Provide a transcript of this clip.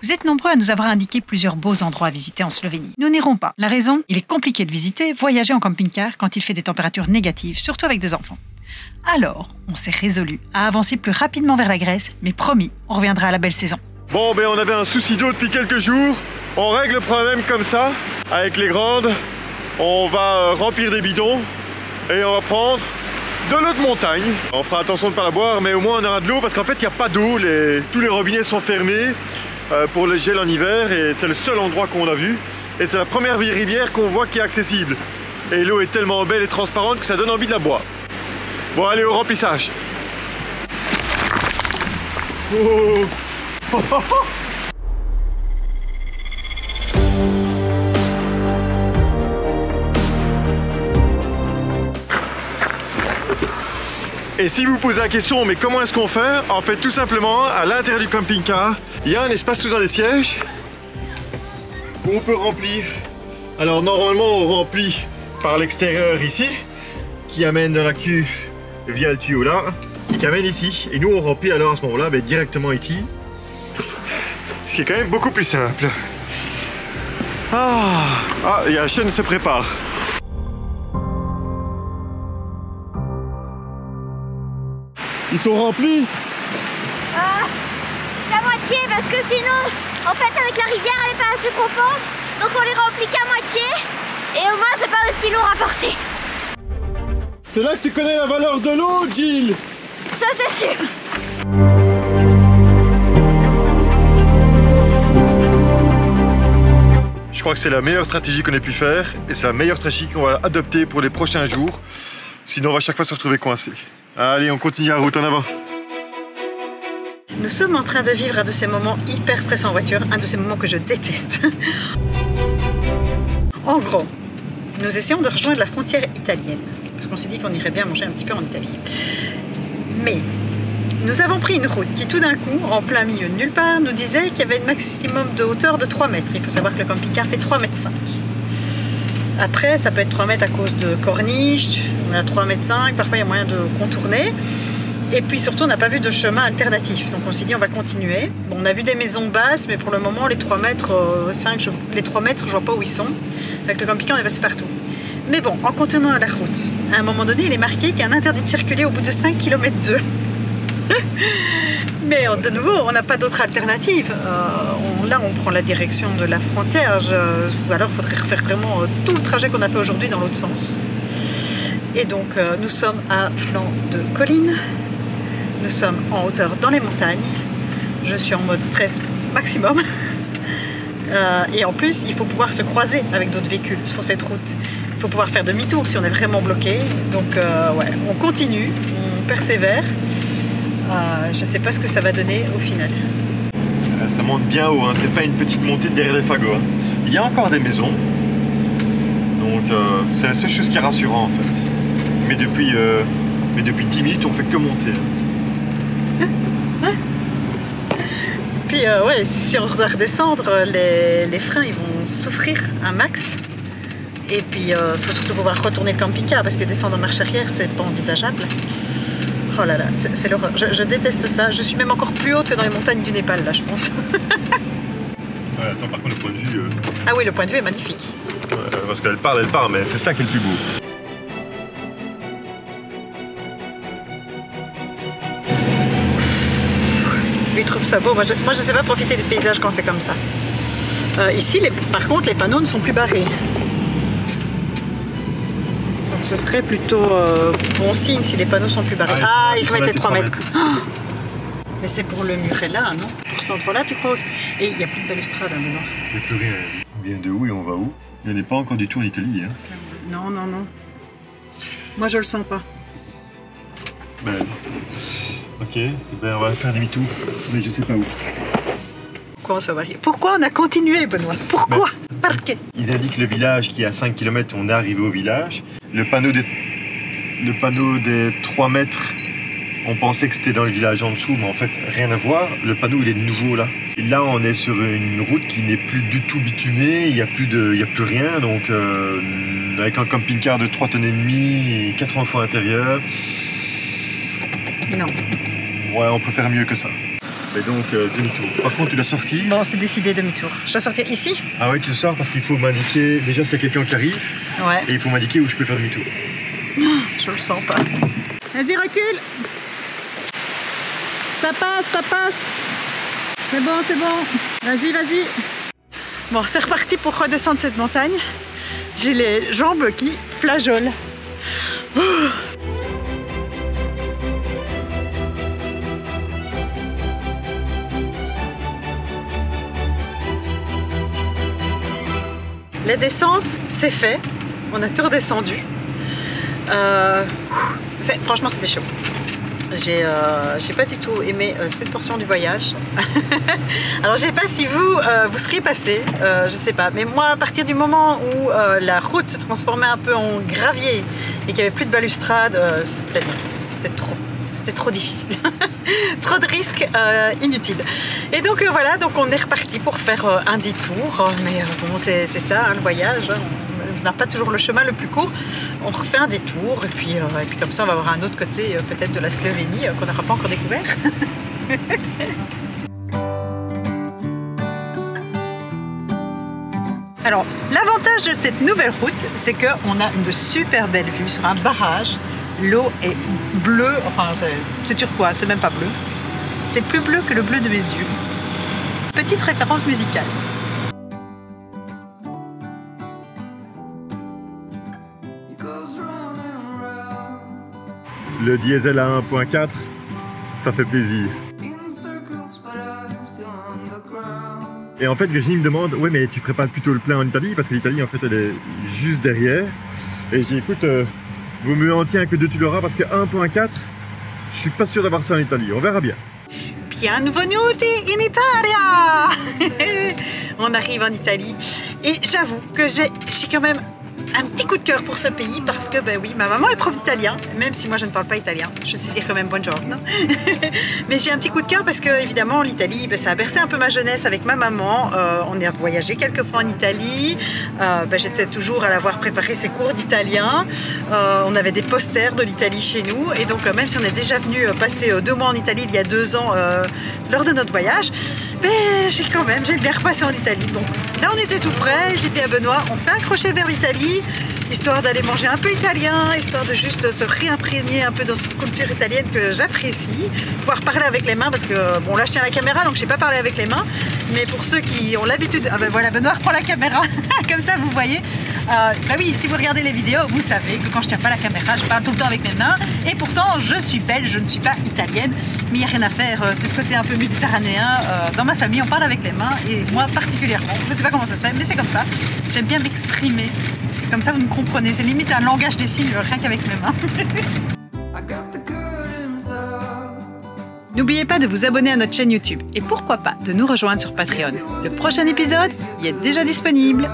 Vous êtes nombreux à nous avoir indiqué plusieurs beaux endroits à visiter en Slovénie. Nous n'irons pas. La raison, il est compliqué de visiter, voyager en camping-car quand il fait des températures négatives, surtout avec des enfants. Alors, on s'est résolu à avancer plus rapidement vers la Grèce, mais promis, on reviendra à la belle saison. Bon, ben on avait un souci d'eau depuis quelques jours. On règle le problème comme ça, avec les grandes. On va remplir des bidons et on va prendre de l'eau de montagne. On fera attention de ne pas la boire, mais au moins on aura de l'eau parce qu'en fait il n'y a pas d'eau. Tous les robinets sont fermés pour le gel en hiver et c'est le seul endroit qu'on a vu. Et c'est la première rivière qu'on voit qui est accessible. Et l'eau est tellement belle et transparente que ça donne envie de la boire. Bon, allez au remplissage. Oh. Et si vous posez la question, mais comment est-ce qu'on fait? En fait, tout simplement, à l'intérieur du camping-car, il y a un espace sous un des sièges où on peut remplir. Alors normalement, on remplit par l'extérieur ici, qui amène dans la cuve via le tuyau là, et qui amène ici. Et nous, on remplit alors à ce moment-là directement ici. Ce qui est quand même beaucoup plus simple. Ah, la chaîne se prépare. Ils sont remplis? La moitié, parce que sinon, en fait, avec la rivière, elle est pas assez profonde. Donc on les remplit qu'à moitié. Et au moins, c'est pas aussi lourd à porter. C'est là que tu connais la valeur de l'eau, Jill. Ça, c'est sûr. Je crois que c'est la meilleure stratégie qu'on ait pu faire. Et c'est la meilleure stratégie qu'on va adopter pour les prochains jours. Sinon, on va à chaque fois se retrouver coincé. Allez, on continue la route en avant. Nous sommes en train de vivre un de ces moments hyper stressants en voiture, un de ces moments que je déteste. En gros, nous essayons de rejoindre la frontière italienne, parce qu'on s'est dit qu'on irait bien manger un petit peu en Italie. Mais nous avons pris une route qui tout d'un coup, en plein milieu de nulle part, nous disait qu'il y avait un maximum de hauteur de 3 mètres. Il faut savoir que le camping-car fait 3,5 mètres. Après, ça peut être 3 mètres à cause de corniches, on est à 3,5 mètres, parfois il y a moyen de contourner. Et puis surtout, on n'a pas vu de chemin alternatif, donc on s'est dit on va continuer. Bon, on a vu des maisons basses, mais pour le moment, les 3 mètres, les 3 mètres, je vois pas où ils sont. Avec le camping-car, on est passé partout. Mais bon, en continuant la route, à un moment donné, il est marqué qu'il y a un interdit de circuler au bout de 5 km 2. Mais de nouveau, on n'a pas d'autre alternative. Là, on prend la direction de la frontière. Ou alors, il faudrait refaire vraiment tout le trajet qu'on a fait aujourd'hui dans l'autre sens. Et donc, nous sommes à flanc de colline. Nous sommes en hauteur dans les montagnes. Je suis en mode stress maximum. Et en plus, il faut pouvoir se croiser avec d'autres véhicules sur cette route. Il faut pouvoir faire demi-tour si on est vraiment bloqué. Donc, ouais, on continue, on persévère. Je ne sais pas ce que ça va donner au final. Ça monte bien haut, hein. C'est pas une petite montée derrière les fagots. Hein. Il y a encore des maisons. Donc, c'est la seule chose qui est rassurante en fait. Mais depuis 10 minutes, on fait que monter. Puis ouais, si on doit redescendre, les freins ils vont souffrir un max. Et puis il faut surtout pouvoir retourner le camping-car parce que descendre en marche arrière c'est pas envisageable. Oh là là, c'est l'horreur. Je déteste ça. Je suis même encore plus haute que dans les montagnes du Népal là, je pense. Ouais, attends, par contre le point de vue. Ah oui, le point de vue est magnifique. Parce qu'elle parle, mais c'est ça qui est le plus beau. Lui trouve ça beau. Moi je sais pas profiter du paysage quand c'est comme ça. Ici, par contre, les panneaux ne sont plus barrés. Donc ce serait plutôt bon signe si les panneaux sont plus barrés. Ah, ils doivent être les 3 mètres. Oh, mais c'est pour le Murella, non? Pour cet endroit-là, tu crois aussi? Et il n'y a plus de balustrade, hein, Benoît. Il n'y a plus rien. On vient de où et on va où? Il n'est pas encore du tout en Italie. Hein. Non, non, non. Moi, je le sens pas. Ben, ok, ben, on va faire demi-tour, mais je sais pas où. Pourquoi ça va arriver? Pourquoi on a continué, Benoît? Pourquoi? Parquet. Ils indiquent le village qui est à 5 km, on est arrivé au village. Le panneau des 3 mètres, on pensait que c'était dans le village en dessous, mais en fait, rien à voir. Le panneau, il est nouveau là. Et là, on est sur une route qui n'est plus du tout bitumée, il n'y a plus rien. Donc, avec un camping-car de 3,5 tonnes et 4 enfants à l'intérieur. Non. Ouais, on peut faire mieux que ça. Et donc demi-tour. Par contre, tu l'as sorti. Bon, c'est décidé, demi-tour. Je dois sortir ici? Ah oui, tu le sors parce qu'il faut m'indiquer. Déjà, c'est quelqu'un qui arrive. Ouais. Et il faut m'indiquer où je peux faire demi-tour. Je le sens pas. Vas-y, recule. Ça passe, ça passe. C'est bon, c'est bon. Vas-y, vas-y. Bon, c'est reparti pour redescendre cette montagne. J'ai les jambes qui flageolent. La descente, c'est fait. On a tout redescendu. Franchement, c'était chaud. J'ai pas du tout aimé cette portion du voyage. Alors, je sais pas si vous seriez passé, je sais pas. Mais moi, à partir du moment où la route se transformait un peu en gravier et qu'il n'y avait plus de balustrade, c'était trop difficile. Trop de risques inutiles. Et donc voilà, donc on est reparti pour faire un détour. Mais bon, c'est ça, hein, le voyage. Hein. On n'a pas toujours le chemin le plus court. On refait un détour et puis comme ça, on va voir un autre côté peut-être de la Slovénie qu'on n'aura pas encore découvert. Alors, l'avantage de cette nouvelle route, c'est qu'on a une super belle vue sur un barrage. L'eau est bleue, enfin c'est turquoise, c'est même pas bleu. C'est plus bleu que le bleu de mes yeux. Petite référence musicale. Le diesel à 1.4, ça fait plaisir. Et en fait, Virginie me demande, ouais, mais tu ferais pas plutôt le plein en Italie? Parce que l'Italie, en fait, elle est juste derrière. Et j'ai dit, écoute, vaut mieux en tiens que deux tu l'auras, parce que 1.4, je suis pas sûr d'avoir ça en Italie. On verra bien. Bienvenuti in Italia. On arrive en Italie. Et j'avoue que j'ai quand même un petit coup de cœur pour ce pays parce que, ben oui, ma maman est prof d'italien, même si moi je ne parle pas italien, je sais dire quand même buongiorno. Mais j'ai un petit coup de cœur parce que, évidemment, l'Italie, ben, ça a bercé un peu ma jeunesse avec ma maman. On a voyagé quelques fois en Italie. Ben, j'étais toujours à l'avoir préparé ses cours d'italien. On avait des posters de l'Italie chez nous. Et donc, même si on est déjà venu passer 2 mois en Italie il y a 2 ans lors de notre voyage, ben, j'ai bien repassé en Italie. Donc là, on était tout près. J'étais à Benoît. On fait un crochet vers l'Italie, histoire d'aller manger un peu italien, histoire de juste se réimprégner un peu dans cette culture italienne que j'apprécie, pouvoir parler avec les mains parce que bon là je tiens la caméra donc je sais pas parler avec les mains, mais pour ceux qui ont l'habitude, ah ben voilà, Benoît reprend la caméra comme ça vous voyez, bah oui, si vous regardez les vidéos vous savez que quand je tiens pas la caméra je parle tout le temps avec mes mains et pourtant je suis belge, je ne suis pas italienne, mais il n'y a rien à faire, c'est ce côté un peu méditerranéen, dans ma famille on parle avec les mains et moi particulièrement, je sais pas comment ça se fait mais c'est comme ça, j'aime bien m'exprimer. Comme ça, vous me comprenez. C'est limite un langage des signes, rien qu'avec mes mains. N'oubliez pas de vous abonner à notre chaîne YouTube. Et pourquoi pas de nous rejoindre sur Patreon. Le prochain épisode y est déjà disponible.